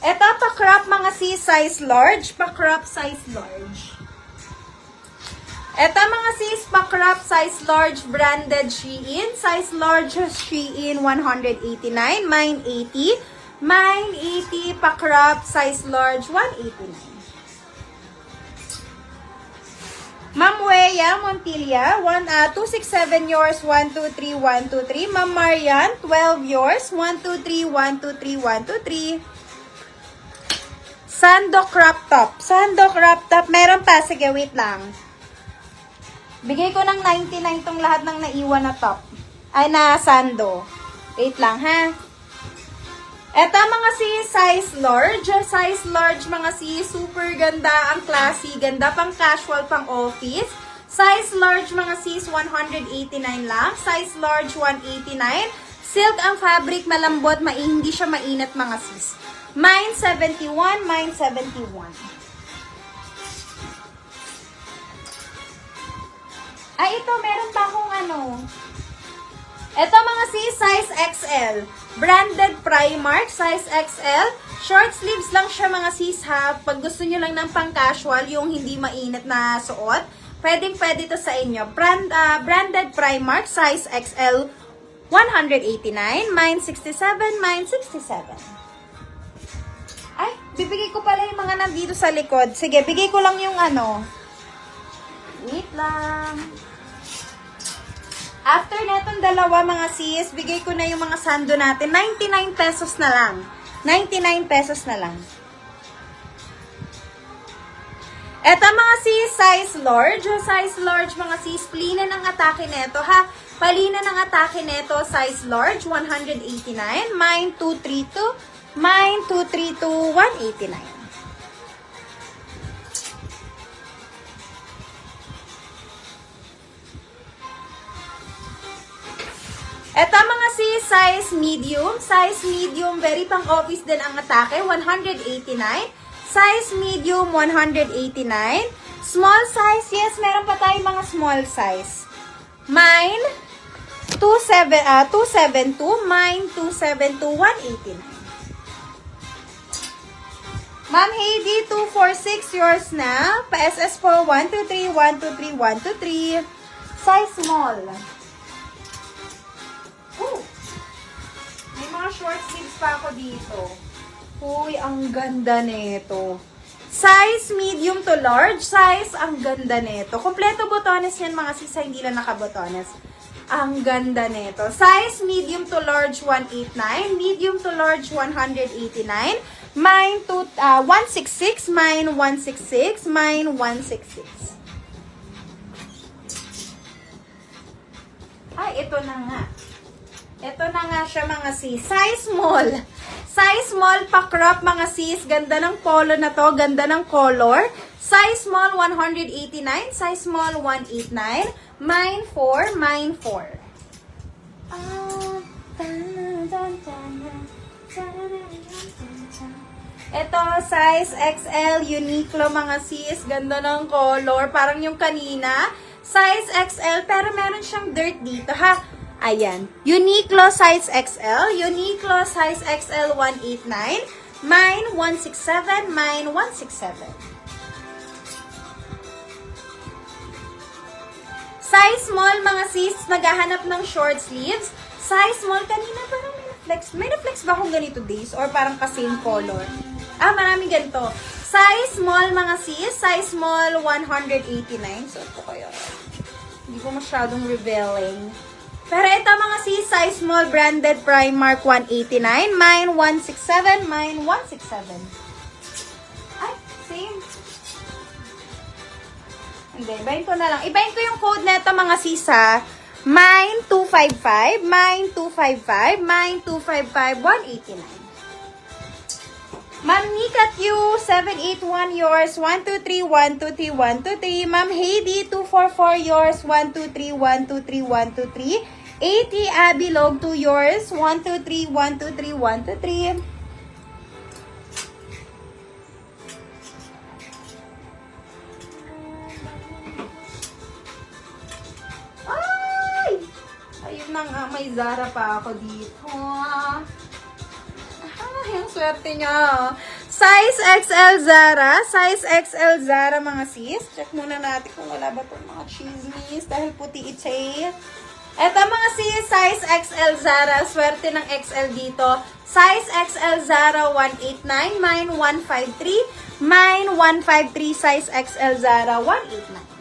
Ito, pa-crop mga sis, size large. Pa-crop size large. Ito mga sis, pa-crop size large branded Shein. Size large Shein 189. Mine 80. Mine 80 pa-crop size large 189. Ma'am Weya Montilla, 267 yours, 123, 123. Ma'am Marian, 12 yours, 123, 123, 123. Sando crop top. Sando crop top. Meron pa. Sige, wait lang. Bigay ko ng 99 tong lahat ng naiwan na top. Ay, na sando. Wait lang, ha? Eto mga sis, size large. Size large mga sis, super ganda, ang classy, ganda pang casual, pang office. Size large mga sis, 189 lang. Size large, 189. Silk ang fabric, malambot, hindi siya mainit mga sis. Mine 71, mine 71. Ay, ito, meron pa akong ano. Ito mga sis, size XL. Branded Primark, size XL. Short sleeves lang siya mga sis ha. Pag gusto nyo lang ng pang-casual, yung hindi mainit na suot, pwedeng-pwede to sa inyo. Branded Primark, size XL, 189. Mine 67, mine 67. Ay, bibigay ko pala yung mga nandito sa likod. Sige, bigay ko lang yung ano. Wait lang. After netong dalawa mga sis, bigay ko na yung mga sando natin. 99 pesos na lang. 99 pesos na lang. Eto mga sis, size large. Size large mga sis, plina ng atake neto ha. Palina ng atake neto, size large, 189. Mine 232. Mine 232, 189. Ito mga sis, size medium. Size medium, very pang office din ang atake, 189. Size medium, 189. Small size, yes, meron pa tayong mga small size. Mine, 272. Mine, 272, 189. Ma'am Heidi, 246, yours na. Pa-SS po, 123, 123, 123. Size small. May mga short sleeves pa ako dito. Uy, ang ganda nito. Size medium to large. Size, ang ganda nito. Kompleto botones yan mga sis, hindi lang nakabotones. Ang ganda nito. Size medium to large, 189. Medium to large, 189. Mine 166. Mine 166. Mine 166. Ay, ito na nga. Ito na nga siya mga sis. Size small. Size small pa-crop mga sis. Ganda ng polo na to. Ganda ng color. Size small 189. Size small 189. Mine 4. Mine 4. Ito, size XL. Uniqlo mga sis. Ganda ng color. Parang yung kanina. Size XL. Pero meron siyang dirt dito ha. Ayan. Uniqlo size XL. Uniqlo size XL 189. Mine 167. Mine 167. Size small mga sis. Naghahanap ng short sleeves. Size small. Kanina parang may na-flex. May na-flex ba akong ganito days? Or parang ka-same color? Maraming ganito. Size small mga sis. Size small 189. So, ito kayo. Hindi ko masyadong revealing. Pero ito mga sis, size small, branded Primark 189. Mine 167. Mine 167. Ay, same. Hindi, ibahin ko na lang. Ibahin ko yung code nito mga sis ha. Mine 255. Mine 255. Mine 255. 189. Ma'am Nika Q, 781 yours, 123, 123, 123. Ma'am Heidi, 244 yours, 123, 123, 123. 80 Abby Log 2 yours, 123, 123, 123. Ay! Ayun na nga, may Zara pa ako dito. Ay, ang swerte niya. Size XL Zara. Size XL Zara, mga sis. Check muna natin kung wala ba itong mga chismis. Dahil puti itse. Eto, mga sis, size XL Zara. Swerte ng XL dito. Size XL Zara 189. Mine 153. Mine 153. Size XL Zara 189.